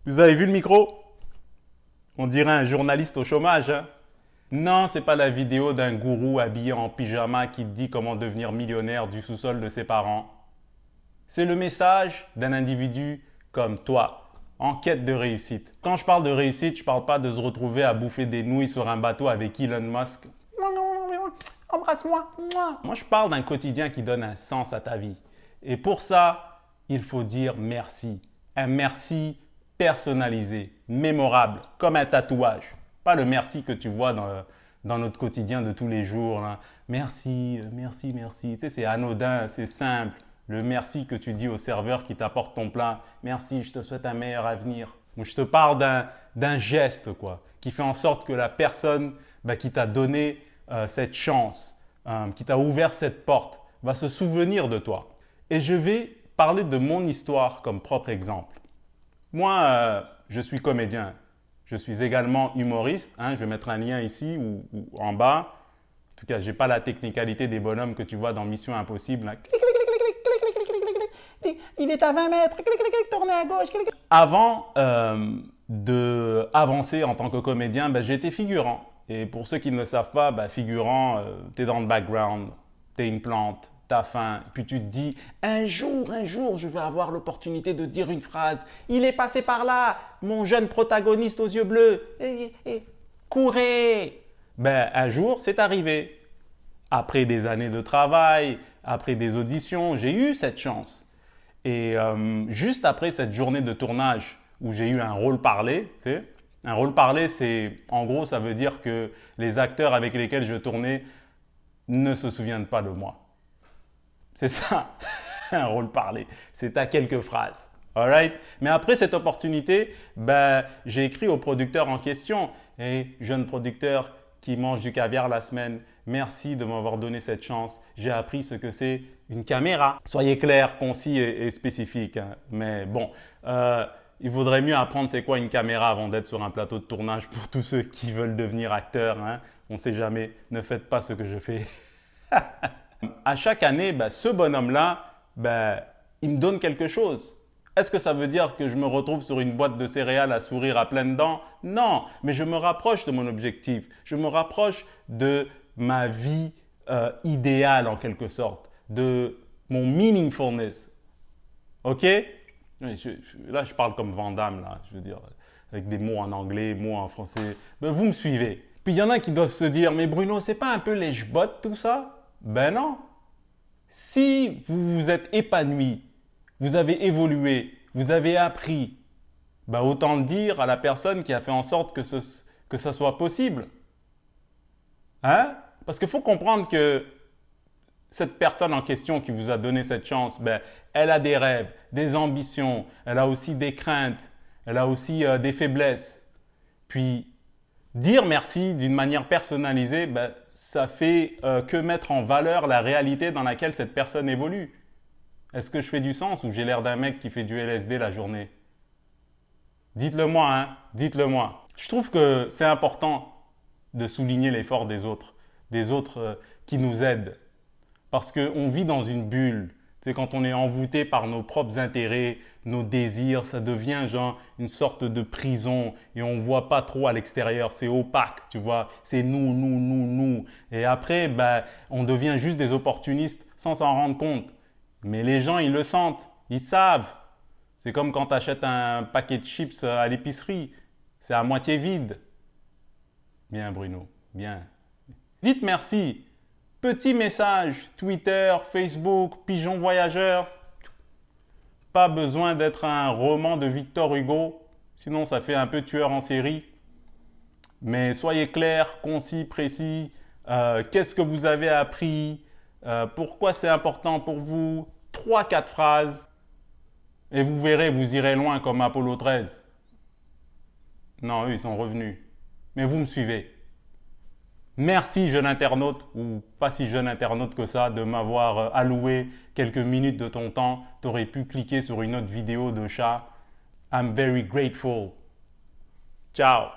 Vous avez vu le micro? On dirait un journaliste au chômage, hein? Non, c'est pas la vidéo d'un gourou habillé en pyjama qui te dit comment devenir millionnaire du sous-sol de ses parents. C'est le message d'un individu comme toi, en quête de réussite. Quand je parle de réussite, je parle pas de se retrouver à bouffer des nouilles sur un bateau avec Elon Musk. Embrasse-moi. Moi, je parle d'un quotidien qui donne un sens à ta vie. Et pour ça, il faut dire merci. Un merci personnalisé, mémorable, comme un tatouage. Pas le merci que tu vois dans notre quotidien de tous les jours, là. Merci, merci, merci. Tu sais, c'est anodin, c'est simple. Le merci que tu dis au serveur qui t'apporte ton plat. Merci, je te souhaite un meilleur avenir. Ou je te parle d'un geste, quoi, qui fait en sorte que la personne qui t'a donné cette chance, qui t'a ouvert cette porte, va se souvenir de toi. Et je vais parler de mon histoire comme propre exemple. Moi, je suis comédien. Je suis également humoriste. Hein, je vais mettre un lien ici ou en bas. En tout cas, je n'ai pas la technicalité des bonhommes que tu vois dans Mission Impossible. Là. Il est à 20 mètres. Tournez à gauche. Avant d'avancer en tant que comédien, j'étais figurant. Et pour ceux qui ne le savent pas, figurant, tu es dans le background, tu es une plante, tu as faim, puis tu te dis un jour, je vais avoir l'opportunité de dire une phrase. Il est passé par là, mon jeune protagoniste aux yeux bleus. Courez! Un jour, c'est arrivé. Après des années de travail, après des auditions, j'ai eu cette chance. Et juste après cette journée de tournage où j'ai eu un rôle parlé, tu sais, un rôle parlé, c'est, en gros, ça veut dire que les acteurs avec lesquels je tournais ne se souviennent pas de moi. C'est ça, un rôle parlé. C'est à quelques phrases. Alright? Mais après cette opportunité, j'ai écrit au producteur en question. Hey, jeune producteur qui mange du caviar la semaine, merci de m'avoir donné cette chance. J'ai appris ce que c'est une caméra. Soyez clair, concis et spécifique. Hein. Mais bon, il vaudrait mieux apprendre c'est quoi une caméra avant d'être sur un plateau de tournage pour tous ceux qui veulent devenir acteurs. Hein. On ne sait jamais, ne faites pas ce que je fais. À chaque année, ce bonhomme-là, il me donne quelque chose. Est-ce que ça veut dire que je me retrouve sur une boîte de céréales à sourire à pleines dents? Non, mais je me rapproche de mon objectif. Je me rapproche de ma vie idéale en quelque sorte, de mon meaningfulness. Ok? Là, je parle comme Van Damme, là, je veux dire, avec des mots en anglais, mots en français. Vous me suivez. Puis il y en a qui doivent se dire, mais Bruno, c'est pas un peu les jbottes tout ça? Ben non. Si vous vous êtes épanoui, vous avez évolué, vous avez appris, autant le dire à la personne qui a fait en sorte que ça soit possible. Hein? Parce qu'il faut comprendre que cette personne en question qui vous a donné cette chance, elle a des rêves, des ambitions, elle a aussi des craintes, elle a aussi des faiblesses. Puis, dire merci d'une manière personnalisée, ça fait que mettre en valeur la réalité dans laquelle cette personne évolue. Est-ce que je fais du sens ou j'ai l'air d'un mec qui fait du LSD la journée? Dites-le moi, hein? Dites-le moi. Je trouve que c'est important de souligner l'effort des autres qui nous aident. Parce qu'on vit dans une bulle. Tu sais, quand on est envoûté par nos propres intérêts, nos désirs, ça devient genre une sorte de prison et on ne voit pas trop à l'extérieur. C'est opaque, tu vois. C'est nous. Et après, on devient juste des opportunistes sans s'en rendre compte. Mais les gens, ils le sentent, ils savent. C'est comme quand tu achètes un paquet de chips à l'épicerie. C'est à moitié vide. Bien, Bruno, bien. Dites merci. Petit message, Twitter, Facebook, Pigeon Voyageur. Pas besoin d'être un roman de Victor Hugo, sinon ça fait un peu tueur en série. Mais soyez clair, concis, précis. Qu'est-ce que vous avez appris? Pourquoi c'est important pour vous? 3-4 phrases. Et vous verrez, vous irez loin comme Apollo 13. Non, eux, ils sont revenus. Mais vous me suivez. Merci, jeune internaute, ou pas si jeune internaute que ça, de m'avoir alloué quelques minutes de ton temps. Tu aurais pu cliquer sur une autre vidéo de chat. I'm very grateful. Ciao.